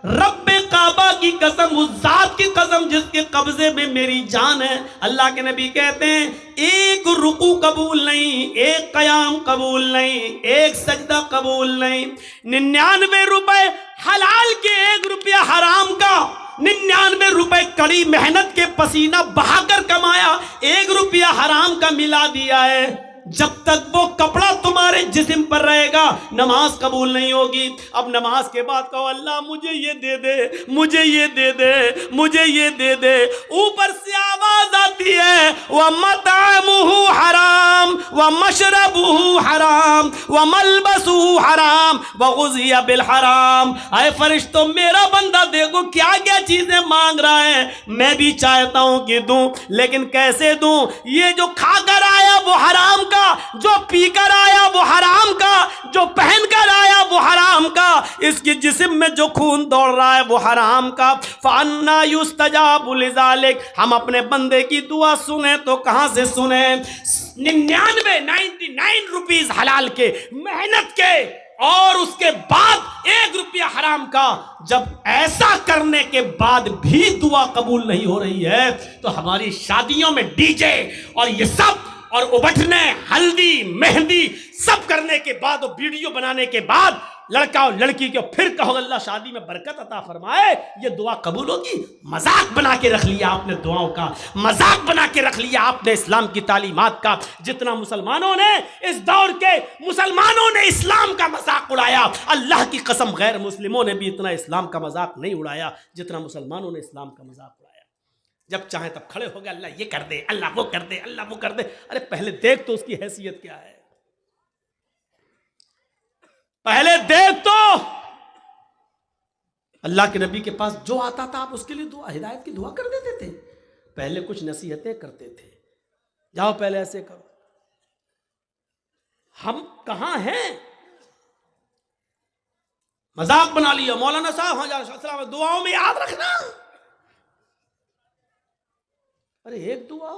रब्बे काबा की कसम, उस जात की कसम जिसके कब्जे में मेरी जान है। अल्लाह के नबी कहते हैं एक रुकू कबूल नहीं, एक कयाम कबूल नहीं, एक सजदा कबूल नहीं। 99 रुपए हलाल के, 1 रुपया हराम का, 99 रुपए कड़ी मेहनत के पसीना बहाकर कमाया, 1 रुपया हराम का मिला दिया है। जब तक वो कपड़ा तुम्हारे जिस्म पर रहेगा नमाज कबूल नहीं होगी। अब नमाज के बाद कहो अल्लाह मुझे ये दे दे, मुझे ये दे दे, मुझे ये दे दे। ऊपर से आवाज आती है व मतामुहु हराम व मशरबुहु हराम व मलबसुहु हराम व गुज़िया बिल हराम। आए फरिश्तों, मेरा बंदा देखो क्या क्या चीजें मांग रहा है, मैं भी चाहता हूं कि दूं, लेकिन कैसे दूं? ये जो खाकर आया वो हराम का, जो पीकर आया वो हराम का, जो पहनकर आया वो हराम का, इसके जिस्म में जो खून दौड़ रहा है वो हराम का। फअन्ना युस्तजाबु लिज़ालिक, हम अपने बंदे की दुआ सुने तो कहां से सुने? 99 रुपीस हलाल के, मेहनत के, और उसके बाद 1 रुपया हराम का। जब ऐसा करने के बाद भी दुआ कबूल नहीं हो रही है तो हमारी शादियों में डीजे और ये सब और उबटने, हल्दी, मेहंदी सब करने के बाद और वीडियो बनाने के बाद लड़का और लड़की को फिर कहो अल्लाह शादी में बरकत अता फरमाए, ये दुआ कबूल होगी? मजाक बना के रख लिया आपने दुआओं का, मजाक बना के रख लिया आपने इस्लाम की तालीमात का। जितना मुसलमानों ने, इस दौर के मुसलमानों ने इस्लाम का मजाक उड़ाया, अल्लाह की कसम गैर मुस्लिमों ने भी इतना इस्लाम का मजाक नहीं उड़ाया जितना मुसलमानों ने इस्लाम का मजाक उड़ाया। जब चाहे तब खड़े हो गए, अल्लाह ये कर दे, अल्लाह वो कर दे, अल्लाह वो कर दे। अरे पहले देख तो उसकी हैसियत क्या है, पहले देख तो। अल्लाह के नबी के पास जो आता था आप उसके लिए दुआ, हिदायत की दुआ कर देते थे। पहले कुछ नसीहतें करते थे, जाओ पहले ऐसे करो। हम कहां हैं? मजाक बना लिया। मौलाना साहब हाँ दुआओं में याद रखना। अरे एक दुआ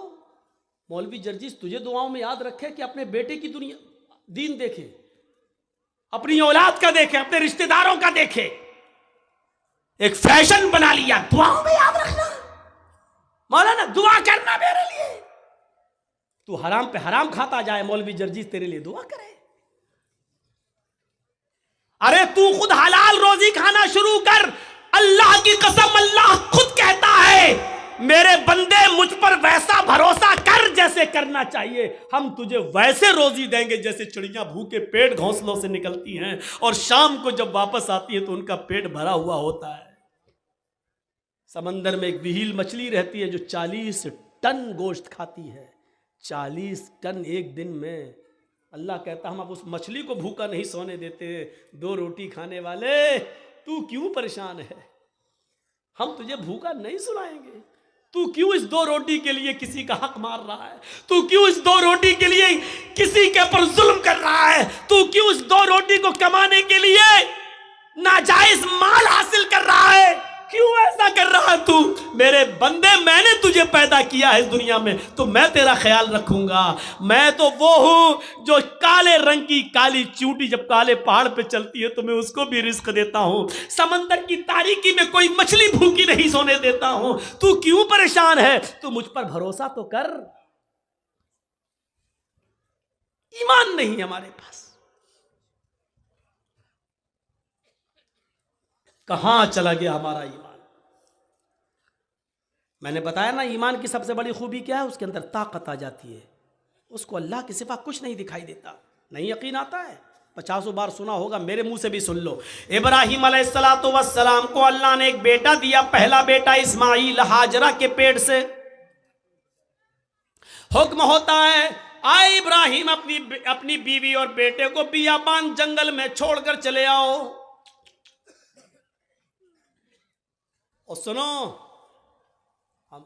मौलवी जर्जिस तुझे दुआओं में याद रखे कि अपने बेटे की दुनिया दीन देखे, अपनी औलाद का देखे, अपने रिश्तेदारों का देखे। एक फैशन बना लिया, दुआओं में याद रखना। मौलाना दुआ करना मेरे लिए। तू हराम पे हराम खाता जाए, मौलवी जर्जिस तेरे लिए दुआ करे। अरे तू खुद हलाल रोजी खाना शुरू कर। अल्लाह की कसम, अल्लाह खुद कहता है मेरे बंदे मुझ पर वैसा भरोसा कर जैसे करना चाहिए, हम तुझे वैसे रोजी देंगे जैसे चिड़ियां भूखे पेट घोंसलों से निकलती हैं और शाम को जब वापस आती है तो उनका पेट भरा हुआ होता है। समंदर में एक विहील मछली रहती है जो 40 टन गोश्त खाती है। 40 टन एक दिन में। अल्लाह कहता हम अब उस मछली को भूखा नहीं सोने देते। 2 रोटी खाने वाले तू क्यों परेशान है? हम तुझे भूखा नहीं सुलाएंगे। तू क्यों इस 2 रोटी के लिए किसी का हक मार रहा है? तू क्यों इस 2 रोटी के लिए किसी के पर जुल्म कर रहा है? तू क्यों इस 2 रोटी को कमाने के लिए नाजायज माल हासिल कर रहा है? क्यों ऐसा कर रहा है तू? मेरे बंदे, मैंने तुझे पैदा किया है इस दुनिया में तो मैं तेरा ख्याल रखूंगा। मैं तो वो हूं जो काले रंग की काली चींटी जब काले पहाड़ पे चलती है तो मैं उसको भी रिस्क देता हूं। समंदर की तारीकी में कोई मछली भूखी नहीं सोने देता हूं। तू क्यों परेशान है? तू मुझ पर भरोसा तो कर। ईमान नहीं हमारे पास। कहां चला गया हमारा ईमान? मैंने बताया ना, ईमान की सबसे बड़ी खूबी क्या है? उसके अंदर ताकत आ जाती है। उसको अल्लाह के सिवा कुछ नहीं दिखाई देता। नहीं यकीन आता है? 50 बार सुना होगा, मेरे मुंह से भी सुन लो। इब्राहिम अलैहिस्सलातु वस्सलाम को अल्लाह ने एक बेटा दिया, पहला बेटा इस्माइल, हाजरा के पेट से। हुक्म होता है आए इब्राहिम अपनी बीवी और बेटे को बियाबान जंगल में छोड़कर चले आओ। और सुनो, हम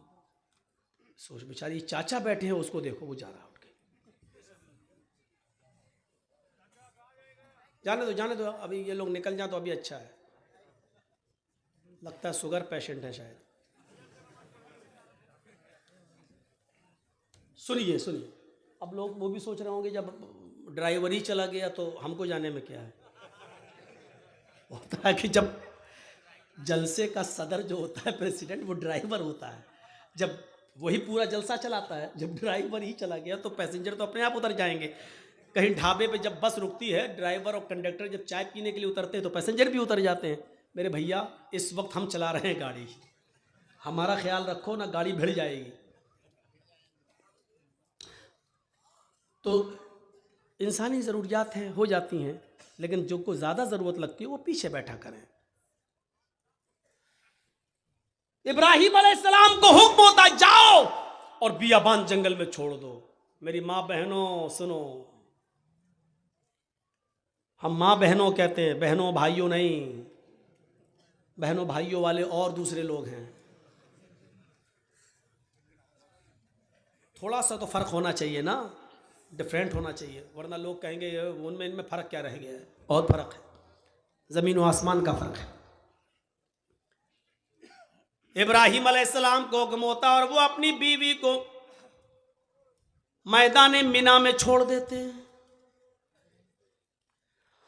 सोच बेचारी चाचा बैठे हैं, उसको देखो वो जा रहा है उठ के। जाने दो अभी ये लोग निकल जाए तो अभी अच्छा है। लगता है शुगर पेशेंट है शायद। सुनिए अब लोग वो भी सोच रहे होंगे जब ड्राइवर ही चला गया तो हमको जाने में क्या है। होता है कि जलसे का सदर जो होता है प्रेसिडेंट, वो ड्राइवर होता है। जब वही पूरा जलसा चलाता है, जब ड्राइवर ही चला गया तो पैसेंजर तो अपने आप उतर जाएंगे। कहीं ढाबे पे जब बस रुकती है, ड्राइवर और कंडक्टर जब चाय पीने के लिए उतरते हैं तो पैसेंजर भी उतर जाते हैं। मेरे भैया, इस वक्त हम चला रहे हैं गाड़ी, हमारा ख्याल रखो ना, गाड़ी भिड़ जाएगी। तो इंसानी ज़रूरियात हैं, हो जाती हैं, लेकिन जो को ज़्यादा ज़रूरत लगती है वो पीछे बैठा करें। इब्राहिम अलैहिस्सलाम को हुक्म होता, जाओ और बियाबान जंगल में छोड़ दो। मेरी माँ बहनों सुनो, हम माँ बहनों कहते हैं, बहनों भाइयों नहीं। बहनों भाइयों वाले और दूसरे लोग हैं। थोड़ा सा तो फर्क होना चाहिए ना, डिफरेंट होना चाहिए, वरना लोग कहेंगे उनमें इनमें फ़र्क क्या रह गया है। बहुत फ़र्क है, ज़मीन व आसमान का फ़र्क है। इब्राहिम अलैहिस्सलाम को हुक्म होता और वो अपनी बीवी को मैदान मिना में छोड़ देते हैं।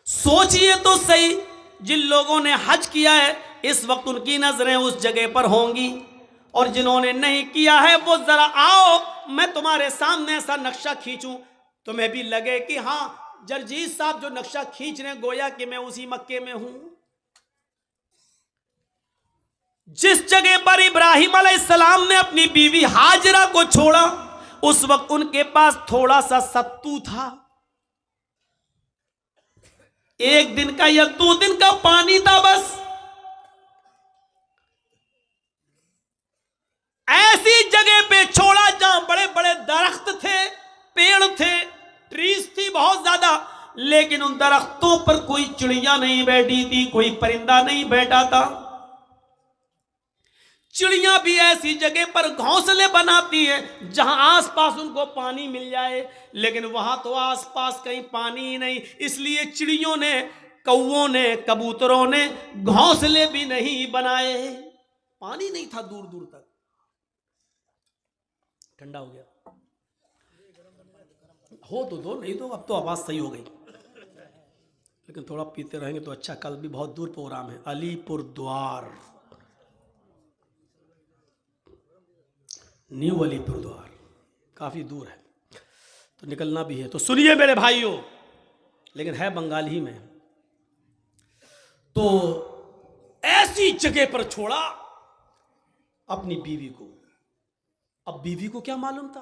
सोचिए तो सही, जिन लोगों ने हज किया है इस वक्त उनकी नजरें उस जगह पर होंगी, और जिन्होंने नहीं किया है वो जरा आओ, मैं तुम्हारे सामने ऐसा नक्शा खींचूं, तुम्हें भी लगे कि हाँ जरजीत साहब जो नक्शा खींच रहे हैं, गोया कि मैं उसी मक्के में हूं। जिस जगह पर इब्राहिम अलैहिस्सलाम ने अपनी बीवी हाजरा को छोड़ा, उस वक्त उनके पास थोड़ा सा सत्तू था, 1 दिन का या 2 दिन का पानी था बस। ऐसी जगह पे छोड़ा जहां बड़े बड़े दरख्त थे, पेड़ थे, ट्रीज थी बहुत ज्यादा, लेकिन उन दरख्तों पर कोई चिड़िया नहीं बैठी थी, कोई परिंदा नहीं बैठा था। चिड़िया भी ऐसी जगह पर घोंसले बनाती हैं जहां आसपास उनको पानी मिल जाए, लेकिन वहां तो आसपास कहीं पानी ही नहीं। इसलिए चिड़ियों ने, कौओं ने, कबूतरों ने घोंसले भी नहीं बनाए। पानी नहीं था दूर दूर तक। ठंडा हो गया हो तो दो, नहीं तो अब तो आवाज सही हो गई, लेकिन थोड़ा पीते रहेंगे तो अच्छा। कल भी बहुत दूर प्रोग्राम है, अलीपुर द्वार, न्यू अलीपुर द्वार, काफी दूर है तो निकलना भी है। तो सुनिए मेरे भाइयों, लेकिन है बंगाल ही में। तो ऐसी जगह पर छोड़ा अपनी बीवी को। अब बीवी को क्या मालूम था?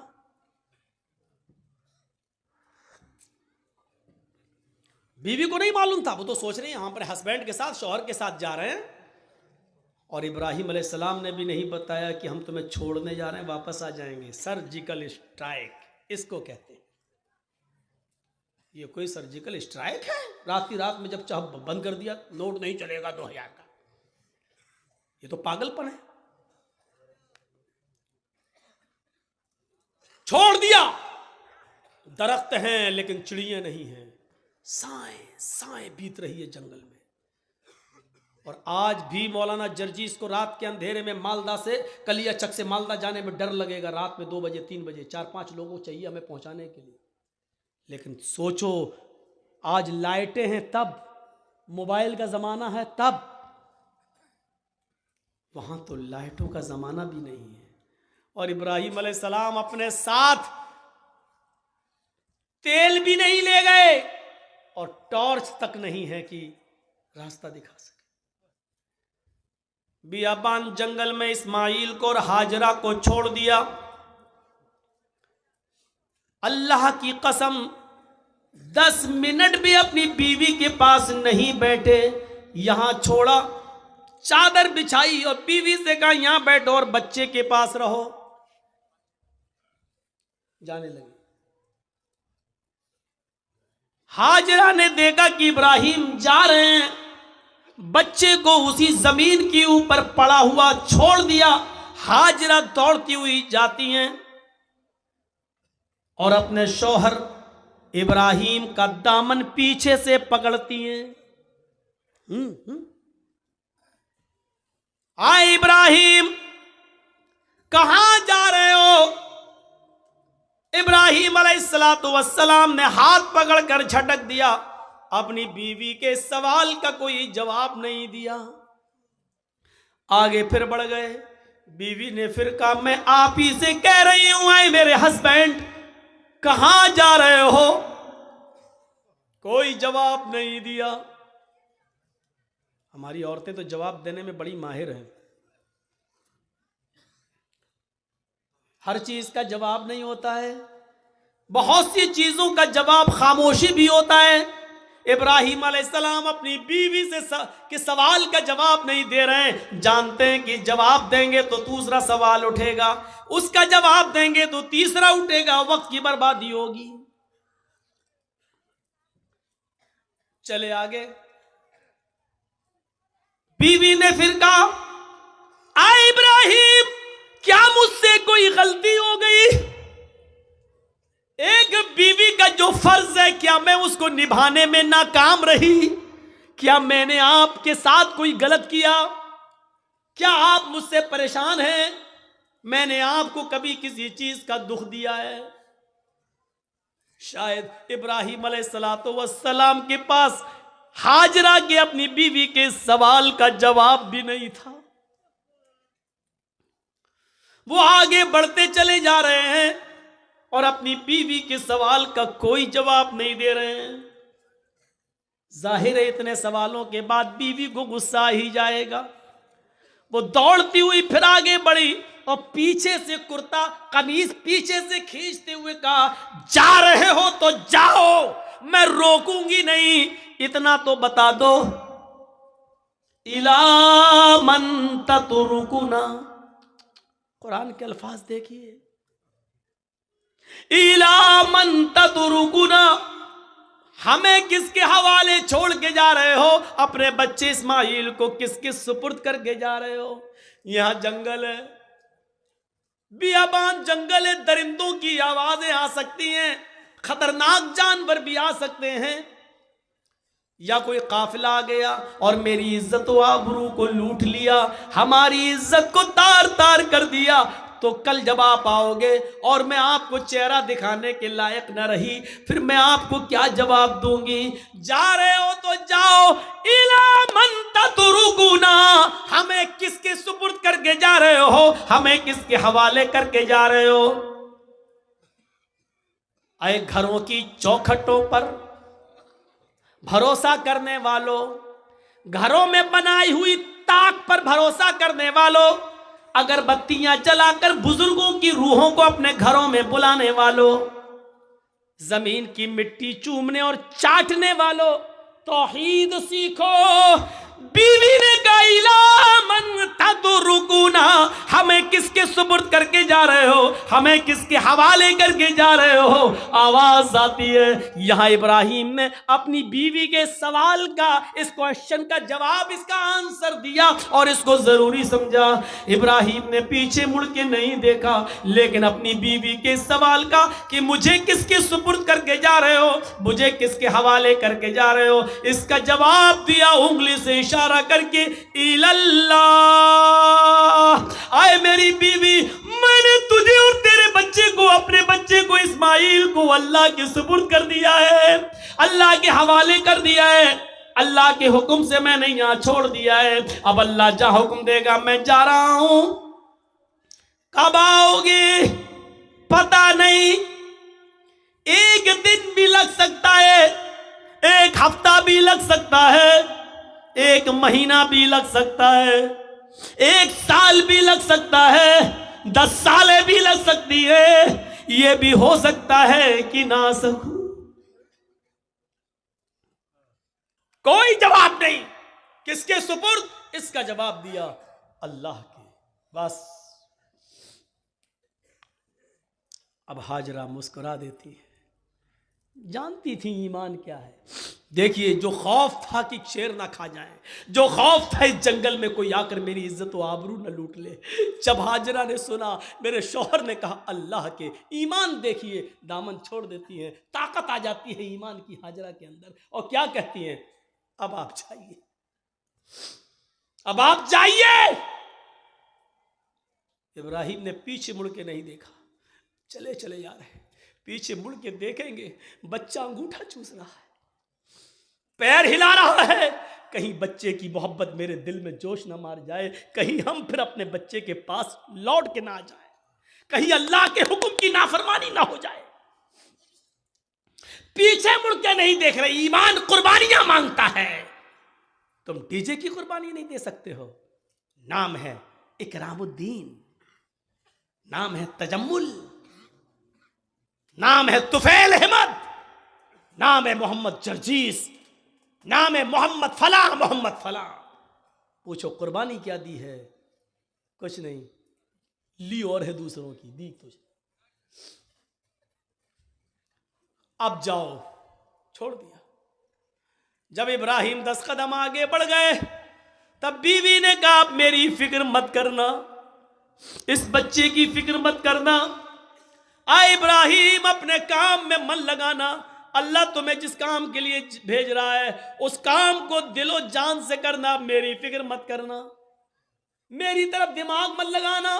बीवी को नहीं मालूम था। वो तो सोच रही है यहां पर हस्बैंड के साथ, शौहर के साथ जा रहे हैं, और इब्राहिम अलैहिस्सलाम ने भी नहीं बताया कि हम तुम्हें छोड़ने जा रहे हैं, वापस आ जाएंगे। सर्जिकल स्ट्राइक इसको कहते हैं। ये कोई सर्जिकल स्ट्राइक है? रात की रात में जब चाह बंद कर दिया, नोट नहीं चलेगा 2000 का, ये तो पागलपन है। छोड़ दिया, दरख्त हैं लेकिन चिड़ियां नहीं हैं, साएं साएं बीत रही है जंगल में। और आज भी मौलाना जर्जीस को रात के अंधेरे में मालदा से, कलियाचक से मालदा जाने में डर लगेगा। रात में 2 बजे 3 बजे 4-5 लोगों चाहिए हमें पहुंचाने के लिए। लेकिन सोचो, आज लाइटें हैं तब, मोबाइल का जमाना है तब, वहां तो लाइटों का जमाना भी नहीं है। और इब्राहिम अलैहिस्सलाम अपने साथ तेल भी नहीं ले गए और टॉर्च तक नहीं है कि रास्ता दिखा सके। बियाबान जंगल में इस्माइल को और हाजरा को छोड़ दिया। अल्लाह की कसम 10 मिनट भी अपनी बीवी के पास नहीं बैठे, यहां छोड़ा, चादर बिछाई और बीवी से कहा यहां बैठो और बच्चे के पास रहो। जाने लगे। हाजरा ने देखा कि इब्राहिम जा रहे हैं, बच्चे को उसी जमीन के ऊपर पड़ा हुआ छोड़ दिया। हाजरा दौड़ती हुई जाती हैं और अपने शौहर इब्राहिम का दामन पीछे से पकड़ती हैं। आए इब्राहिम, कहां जा रहे हो? इब्राहिम अलैहिस्सलातु वस्सलाम ने हाथ पकड़कर झटक दिया। अपनी बीवी के सवाल का कोई जवाब नहीं दिया। आगे फिर बढ़ गए। बीवी ने फिर कहा, मैं आप ही से कह रही हूं, आए मेरे हस्बैंड, कहां जा रहे हो? कोई जवाब नहीं दिया। हमारी औरतें तो जवाब देने में बड़ी माहिर हैं। हर चीज का जवाब नहीं होता है, बहुत सी चीजों का जवाब खामोशी भी होता है। इब्राहिम अलैहिस्सलाम अपनी बीवी से के सवाल का जवाब नहीं दे रहे हैं, जानते हैं कि जवाब देंगे तो दूसरा सवाल उठेगा, उसका जवाब देंगे तो तीसरा उठेगा, वक्त की बर्बादी होगी। चले आगे। बीवी ने फिर कहा, आ इब्राहिम, क्या मुझसे कोई गलती हो गई? एक बीवी का जो फर्ज है, क्या मैं उसको निभाने में नाकाम रही? क्या मैंने आपके साथ कोई गलत किया? क्या आप मुझसे परेशान हैं? मैंने आपको कभी किसी चीज का दुख दिया है? शायद इब्राहिम अलैहिस्सलातु वस्सलाम के पास हाजरा के अपनी बीवी के सवाल का जवाब भी नहीं था। वो आगे बढ़ते चले जा रहे हैं और अपनी बीवी के सवाल का कोई जवाब नहीं दे रहे हैं। जाहिर है इतने सवालों के बाद बीवी को गुस्सा ही जाएगा। वो दौड़ती हुई फिर आगे बढ़ी और पीछे से कुर्ता कमीज पीछे से खींचते हुए कहा, जा रहे हो तो जाओ, मैं रोकूंगी नहीं, इतना तो बता दो, इला मन ततरुकुना। कुरान के अल्फाज देखिए, इला मन ततरुकुना, हमें किसके हवाले छोड़ के जा रहे हो? अपने बच्चे इस्माइल को किसके सुपुर्द करके जा रहे हो? यहां जंगल है, बियाबान जंगल है, दरिंदों की आवाजें आ सकती हैं, खतरनाक जानवर भी आ सकते हैं, या कोई काफिला आ गया और मेरी इज्जत व आबरू को लूट लिया, हमारी इज्जत को तार तार कर दिया, तो कल जब आप आओगे और मैं आपको चेहरा दिखाने के लायक न रही, फिर मैं आपको क्या जवाब दूंगी? जा रहे हो तो जाओ, इला मन ततरुकुना, हमें किसके सुपुर्द करके जा रहे हो? हमें किसके हवाले करके जा रहे हो? आए घरों की चौखटों पर भरोसा करने वालों, घरों में बनाई हुई ताक पर भरोसा करने वालों, अगरबत्तियां जलाकर बुजुर्गों की रूहों को अपने घरों में बुलाने वालों, जमीन की मिट्टी चूमने और चाटने वालों, तौहीद सीखो। बीवी ने कहा, इला मन ततरुकुना, हमें किसके सुपुर्द करके जा रहे हो? हमें किसके हवाले करके जा रहे हो? आवाज आती है। यहां इब्राहिम ने अपनी बीवी के सवाल का, इस क्वेश्चन का जवाब, इसका आंसर दिया और इसको जरूरी समझा। इब्राहिम ने पीछे मुड़ के नहीं देखा, लेकिन अपनी बीवी के सवाल का कि मुझे किसके सुपुर्द करके जा रहे हो, मुझे किसके हवाले करके जा रहे हो, इसका जवाब दिया उंगली से इशारा करके, इल्लल्लाह। आए मेरी बीवी, मैंने तुझे और तेरे बच्चे को, अपने बच्चे को इस्माइल को अल्लाह के सुपुर्द कर दिया है, अल्लाह के हवाले कर दिया है, अल्लाह के हुक्म से मैंने यहां छोड़ दिया है। अब अल्लाह जहां हुक्म देगा मैं जा रहा हूं, कब आओगे पता नहीं, एक दिन भी लग सकता है, एक हफ्ता भी लग सकता है, एक महीना भी लग सकता है, एक साल भी लग सकता है, 10 सालें भी लग सकती है, यह भी हो सकता है कि ना सकूं। कोई जवाब नहीं, किसके सुपुर्द? इसका जवाब दिया अल्लाह के। बस अब हाजरा मुस्कुरा देती है, जानती थी ईमान क्या है। देखिए, जो खौफ था कि शेर ना खा जाए, जो खौफ था इस जंगल में कोई आकर मेरी इज्जत व आबरू न लूट ले, जब हाजरा ने सुना, मेरे शौहर ने कहा अल्लाह के, ईमान देखिए, दामन छोड़ देती है, ताकत आ जाती है ईमान की हाजरा के अंदर, और क्या कहती हैं, अब आप जाइए, अब आप जाइए। इब्राहिम ने पीछे मुड़ के नहीं देखा, चले चले जा रहे, पीछे मुड़ के देखेंगे, बच्चा अंगूठा चूस रहा है, पैर हिला रहा है, कहीं बच्चे की मोहब्बत मेरे दिल में जोश ना मार जाए, कहीं हम फिर अपने बच्चे के पास लौट के ना आ जाए, कहीं अल्लाह के हुक्म की नाफरमानी ना हो जाए। पीछे मुड़ के नहीं देख रहे। ईमान कुर्बानियां मांगता है। तुम डीजे की कुर्बानी नहीं दे सकते हो। नाम है इकरामुद्दीन, नाम है तजम्मुल, नाम है तुफैल अहमद, नाम है मोहम्मद जर्जीस, नाम है मोहम्मद फला मोहम्मद फला। पूछो कुर्बानी क्या दी है? कुछ नहीं, ली और है दूसरों की, दी तुझे। अब जाओ, छोड़ दिया। जब इब्राहिम 10 कदम आगे बढ़ गए तब बीवी ने कहा मेरी फिक्र मत करना, इस बच्चे की फिक्र मत करना। आए इब्राहिम अपने काम में मन लगाना। अल्लाह तुम्हें जिस काम के लिए भेज रहा है उस काम को दिलो जान से करना, मेरी फिक्र मत करना, मेरी तरफ दिमाग मत लगाना,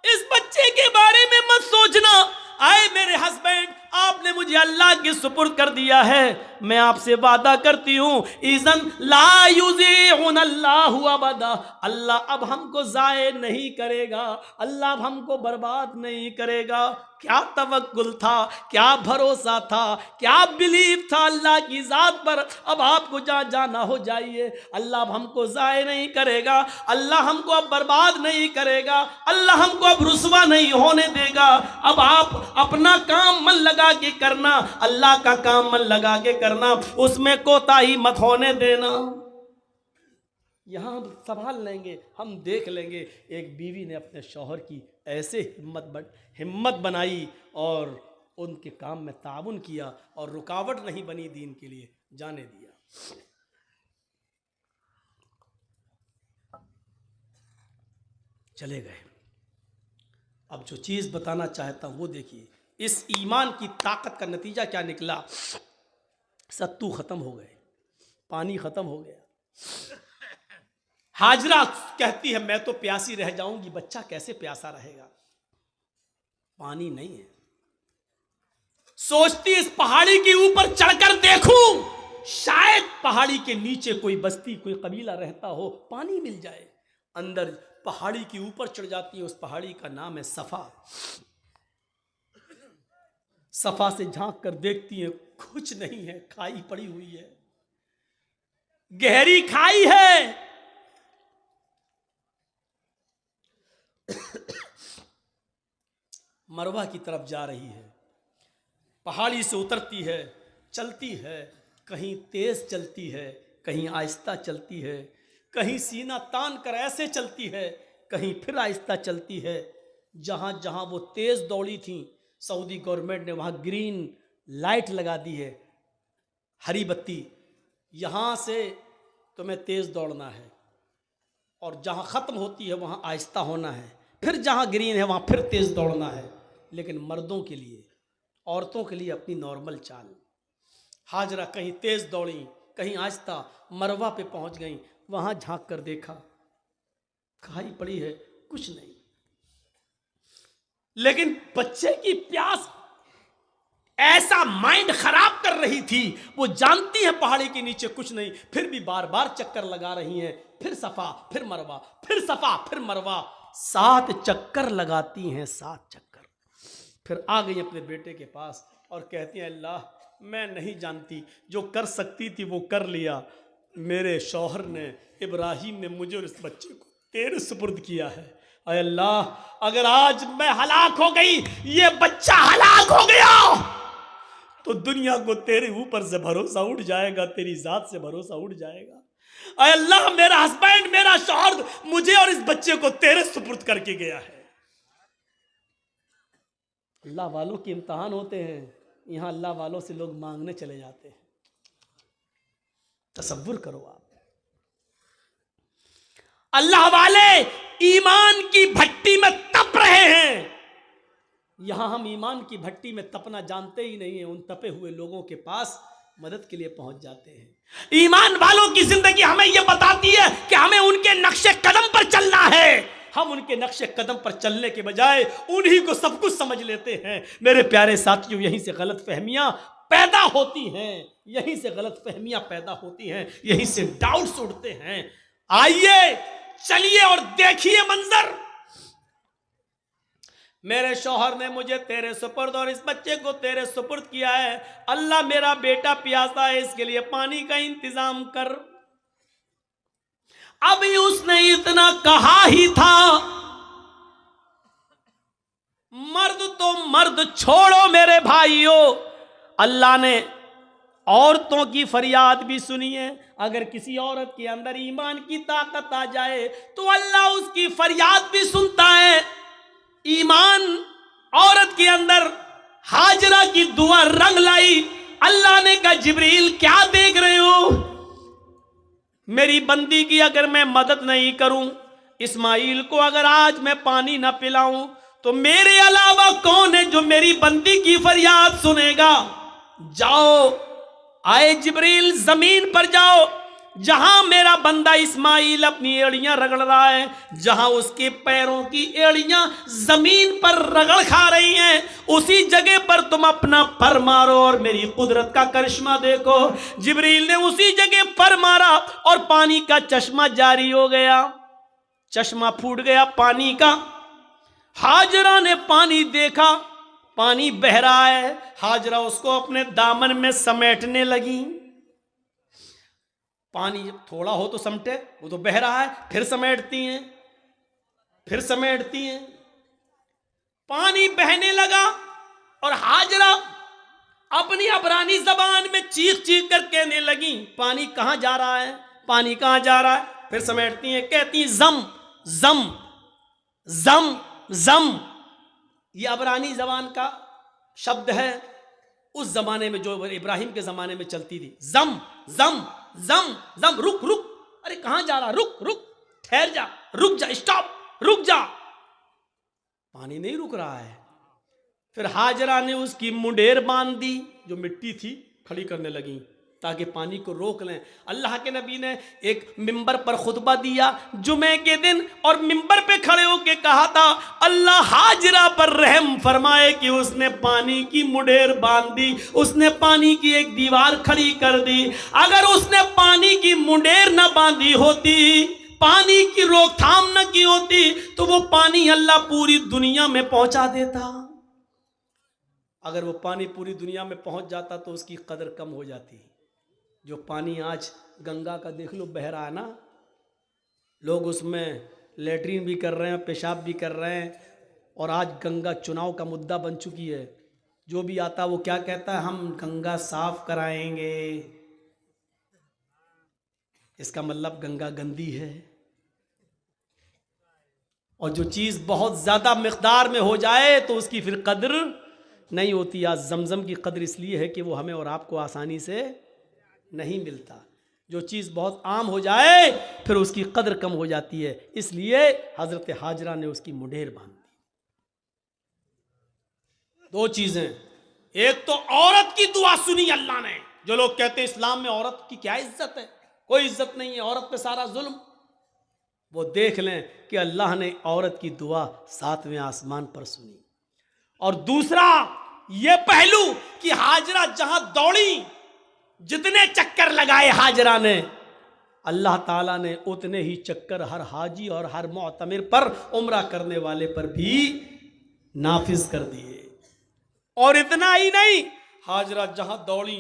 इस बच्चे के बारे में मत सोचना। आए मेरे हस्बैंड, आपने मुझे अल्लाह के सुपुर्द कर दिया है, मैं आपसे वादा करती हूं इज़न ला युज़ीउन अल्लाहु अबदा, अल्लाह अब हमको ज़ाये नहीं करेगा, अल्लाह अब हमको बर्बाद नहीं करेगा। क्या तवक्कुल था, क्या भरोसा था, क्या बिलीव था अल्लाह की ज़ात पर। अब आपको जहाँ जाना हो जाइए, अल्लाह अब हमको ज़ाये नहीं करेगा, अल्लाह हमको अब बर्बाद नहीं करेगा, अल्लाह हमको अब रुसवा नहीं होने देगा। अब आप अपना काम मन लगा के करना, अल्लाह का काम मन लगा के करना, उसमें कोताही मत होने देना। यहां हम संभाल लेंगे, हम देख लेंगे। एक बीवी ने अपने शौहर की ऐसे हिम्मत बनाई और उनके काम में ताउन किया और रुकावट नहीं बनी, दीन के लिए जाने दिया। चले गए। अब जो चीज़ बताना चाहता हूँ वो देखिए, इस ईमान की ताकत का नतीजा क्या निकला। सत्तू ख़त्म हो गए, पानी ख़त्म हो गया। हाजरा कहती है मैं तो प्यासी रह जाऊंगी, बच्चा कैसे प्यासा रहेगा, पानी नहीं है। सोचती इस पहाड़ी के ऊपर चढ़कर देखूं, शायद पहाड़ी के नीचे कोई बस्ती, कोई कबीला रहता हो, पानी मिल जाए। अंदर पहाड़ी के ऊपर चढ़ जाती है। उस पहाड़ी का नाम है सफा। सफा से झांक कर देखती है, कुछ नहीं है, खाई पड़ी हुई है, गहरी खाई है। मरवा की तरफ जा रही है, पहाड़ी से उतरती है, चलती है, कहीं तेज चलती है, कहीं आहिस्ता चलती है, कहीं सीना तान कर ऐसे चलती है, कहीं फिर आहिस्ता चलती है। जहाँ जहाँ वो तेज़ दौड़ी थी, सऊदी गवर्नमेंट ने वहाँ ग्रीन लाइट लगा दी है, हरी बत्ती, यहाँ से तुम्हें तेज़ दौड़ना है और जहाँ ख़त्म होती है वहाँ आहिस्ता होना है, फिर जहाँ ग्रीन है वहाँ फिर तेज़ दौड़ना है। लेकिन मर्दों के लिए, औरतों के लिए अपनी नॉर्मल चाल। हाजरा कहीं तेज़ दौड़ी, कहीं आहिस्ता, मरवा पे पहुँच गई, वहाँ झांक कर देखा, खाई पड़ी है, कुछ नहीं। लेकिन बच्चे की प्यास ऐसा माइंड खराब कर रही थी, वो जानती है पहाड़ी के नीचे कुछ नहीं, फिर भी बार बार चक्कर लगा रही हैं, फिर सफा फिर मरवा, फिर सफा फिर मरवा, 7 चक्कर लगाती हैं, 7 चक्कर। फिर आ गई अपने बेटे के पास और कहती हैं अल्लाह मैं नहीं जानती, जो कर सकती थी वो कर लिया, मेरे शौहर ने, इब्राहिम ने मुझे और इस बच्चे को तेरे सुपुर्द किया है। अय अल्लाह, अगर आज मैं हलाक हो गई, ये बच्चा हलाक हो गया, तो दुनिया को तेरे ऊपर से भरोसा उठ जाएगा, तेरी जात से भरोसा उठ जाएगा। अय अल्लाह, मेरा हस्बैंड, मेरा शौहर मुझे और इस बच्चे को तेरे सुपुर्द करके गया है। अल्लाह वालों के इम्तिहान होते हैं, यहाँ अल्लाह वालों से लोग मांगने चले जाते हैं। तसव्वुर करो आप, अल्लाह वाले ईमान की भट्टी में तप रहे हैं, यहां हम ईमान की भट्टी में तपना जानते ही नहीं है। उन तपे हुए लोगों के पास मदद के लिए पहुंच जाते हैं। ईमान वालों की जिंदगी हमें यह बताती है कि हमें उनके नक्शे कदम पर चलना है। हम उनके नक्शे कदम पर चलने के बजाय उन्हीं को सब कुछ समझ लेते हैं। मेरे प्यारे साथियों, यहीं से गलत फहमियां पैदा होती हैं, यहीं से गलत फहमियां पैदा होती हैं, यहीं से डाउट्स उठते हैं। आइए चलिए और देखिए मंजर। मेरे शौहर ने मुझे तेरे सुपुर्द और इस बच्चे को तेरे सुपुर्द किया है। अल्लाह मेरा बेटा प्यासा है, इसके लिए पानी का इंतजाम कर। अभी उसने इतना कहा ही था, मर्द तो मर्द छोड़ो मेरे भाइयों, अल्लाह ने औरतों की फरियाद भी सुनी है। अगर किसी औरत के अंदर ईमान की ताकत आ जाए तो अल्लाह उसकी फरियाद भी सुनता है। ईमान औरत के अंदर हाजरा की दुआ रंग लाई। अल्लाह ने कहा जिब्रील क्या देख रहे हो, मेरी बंदी की अगर मैं मदद नहीं करूं, इस्माइल को अगर आज मैं पानी ना पिलाऊं, तो मेरे अलावा कौन है जो मेरी बंदी की फरियाद सुनेगा। जाओ, आए जिब्रील जमीन पर जाओ, जहां मेरा बंदा इस्माइल अपनी एड़ियां रगड़ रहा है, जहां उसके पैरों की एड़ियां जमीन पर रगड़ खा रही हैं, उसी जगह पर तुम अपना पर मारो और मेरी कुदरत का करिश्मा देखो। जिब्रील ने उसी जगह पर मारा और पानी का चश्मा जारी हो गया, चश्मा फूट गया पानी का। हाजरा ने पानी देखा, पानी बह रहा है। हाजरा उसको अपने दामन में समेटने लगी। पानी जब थोड़ा हो तो समटे, वो तो बह रहा है, फिर समेटती हैं, फिर समेटती हैं। पानी बहने लगा और हाजरा अपनी अबरानी जबान में चीख चीख कर कहने लगी, पानी कहां जा रहा है, पानी कहां जा रहा है। फिर समेटती हैं, कहती जम जम जम जम। ये अबरानी जबान का शब्द है, उस जमाने में जो इब्राहिम के जमाने में चलती थी। जम जम जम जम, रुक रुक, अरे कहां जा रहा, रुक रुक, ठहर जा, रुक जा, स्टॉप, रुक जा। पानी नहीं रुक रहा है। फिर हाजरा ने उसकी मुंडेर बांध दी, जो मिट्टी थी खड़ी करने लगी ताकि पानी को रोक लें। अल्लाह के नबी ने एक मिंबर पर खुतबा दिया जुमे के दिन, और मिंबर पे खड़े होके कहा था, अल्लाह हाजरा पर रहम फरमाए कि उसने पानी की मुंडेर बांध दी, उसने पानी की एक दीवार खड़ी कर दी। अगर उसने पानी की मुंडेर न बांधी होती, पानी की रोकथाम न की होती, तो वो पानी अल्लाह पूरी दुनिया में पहुंचा देता। अगर वो पानी पूरी दुनिया में पहुंच जाता तो उसकी कदर कम हो जाती। जो पानी आज गंगा का देख लो बह रहा है ना, लोग उसमें लेटरिन भी कर रहे हैं, पेशाब भी कर रहे हैं, और आज गंगा चुनाव का मुद्दा बन चुकी है। जो भी आता वो क्या कहता है, हम गंगा साफ कराएंगे। इसका मतलब गंगा गंदी है। और जो चीज़ बहुत ज़्यादा मिकदार में हो जाए तो उसकी फिर कद्र नहीं होती। आज जमजम की कद्र इसलिए है कि वो हमें और आपको आसानी से नहीं मिलता। जो चीज़ बहुत आम हो जाए फिर उसकी कद्र कम हो जाती है, इसलिए हजरत हाजरा ने उसकी मुंडेर बांध दी। दो चीज़ें, एक तो औरत की दुआ सुनी अल्लाह ने। जो लोग कहते हैं इस्लाम में औरत की क्या इज्जत है, कोई इज्जत नहीं है, औरत पे सारा जुल्म, वो देख लें कि अल्लाह ने औरत की दुआ 7वें आसमान पर सुनी। और दूसरा ये पहलू कि हाजरा जहां दौड़ी, जितने चक्कर लगाए हाजरा ने, अल्लाह ताला ने उतने ही चक्कर हर हाजी और हर मुअतमिर पर, उम्रा करने वाले पर भी नाफिज कर दिए। और इतना ही नहीं, हाजरा जहां दौड़ी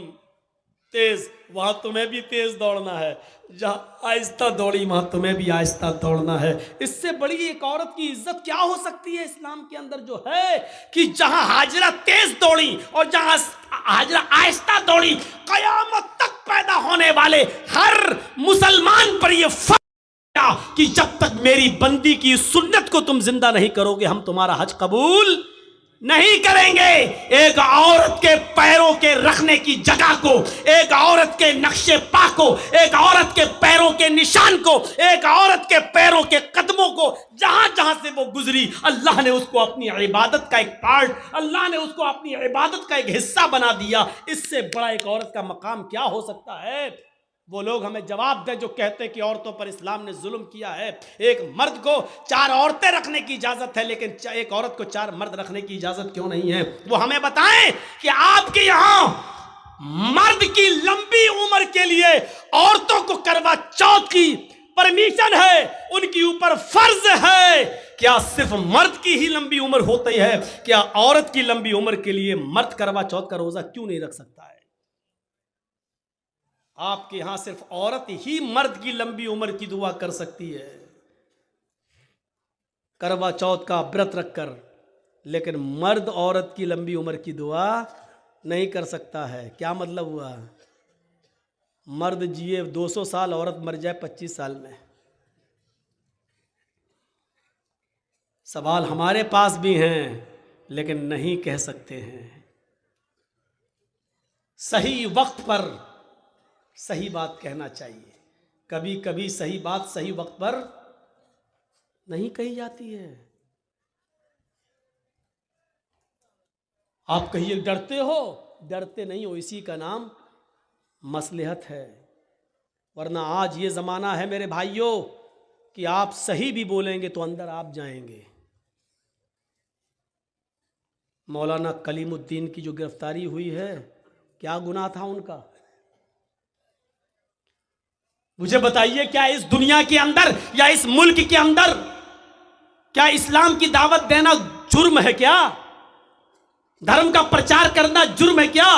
तेज, वहां तुम्हें भी तेज दौड़ना है, जहां आहिस्ता दौड़ी वहां तुम्हें भी आहिस्ता दौड़ना है। इससे बड़ी एक औरत की इज्जत क्या हो सकती है इस्लाम के अंदर, जो है कि जहां हाजरा तेज दौड़ी और जहां हाजरा आहिस्ता दौड़ी, कयामत तक पैदा होने वाले हर मुसलमान पर यह फर्ज कि जब तक मेरी बंदी की सुन्नत को तुम जिंदा नहीं करोगे, हम तुम्हारा हज कबूल नहीं करेंगे। एक औरत के पैरों के रखने की जगह को, एक औरत के नक्शे पा को, एक औरत के पैरों के निशान को, एक औरत के पैरों के कदमों को, जहां जहां से वो गुजरी, अल्लाह ने उसको अपनी इबादत का एक पार्ट, अल्लाह ने उसको अपनी इबादत का एक हिस्सा बना दिया। इससे बड़ा एक औरत का मकाम क्या हो सकता है। वो लोग हमें जवाब दें जो कहते हैं कि औरतों पर इस्लाम ने जुल्म किया है। एक मर्द को 4 औरतें रखने की इजाजत है, लेकिन एक औरत को 4 मर्द रखने की इजाजत क्यों नहीं है। वो हमें बताएं कि आपके यहां मर्द की लंबी उम्र के लिए औरतों को करवा चौथ की परमिशन है, उनके ऊपर फर्ज है। क्या सिर्फ मर्द की ही लंबी उम्र होती है? क्या औरत की लंबी उम्र के लिए मर्द करवा चौथ का रोजा क्यों नहीं रख सकता है? आपके यहां सिर्फ औरत ही मर्द की लंबी उम्र की दुआ कर सकती है, करवा चौथ का व्रत रखकर, लेकिन मर्द औरत की लंबी उम्र की दुआ नहीं कर सकता है। क्या मतलब हुआ? मर्द जिए 200 साल, औरत मर जाए 25 साल में। सवाल हमारे पास भी हैं, लेकिन नहीं कह सकते हैं। सही वक्त पर सही बात कहना चाहिए। कभी कभी सही बात सही वक्त पर नहीं कही जाती है। आप कहिए डरते हो, डरते नहीं हो, इसी का नाम मसलहत है। वरना आज ये ज़माना है मेरे भाइयों कि आप सही भी बोलेंगे तो अंदर आप जाएंगे। मौलाना कलीमुद्दीन की जो गिरफ्तारी हुई है, क्या गुनाह था उनका? मुझे बताइए, क्या इस दुनिया के अंदर या इस मुल्क के अंदर क्या इस्लाम की दावत देना जुर्म है? क्या धर्म का प्रचार करना जुर्म है क्या?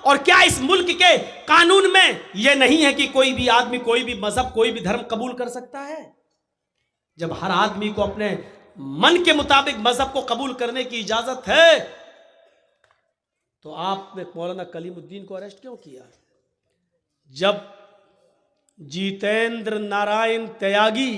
और क्या इस मुल्क के कानून में यह नहीं है कि कोई भी आदमी कोई भी मजहब कोई भी धर्म कबूल कर सकता है? जब हर आदमी को अपने मन के मुताबिक मजहब को कबूल करने की इजाजत है, तो आपने मौलाना कलीमुद्दीन को अरेस्ट क्यों किया? जब जितेंद्र नारायण त्यागी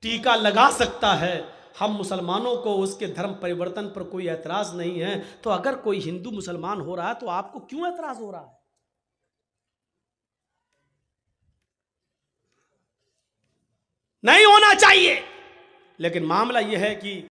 टीका लगा सकता है, हम मुसलमानों को उसके धर्म परिवर्तन पर कोई एतराज नहीं है, तो अगर कोई हिंदू मुसलमान हो रहा है तो आपको क्यों एतराज हो रहा है? नहीं होना चाहिए। लेकिन मामला यह है कि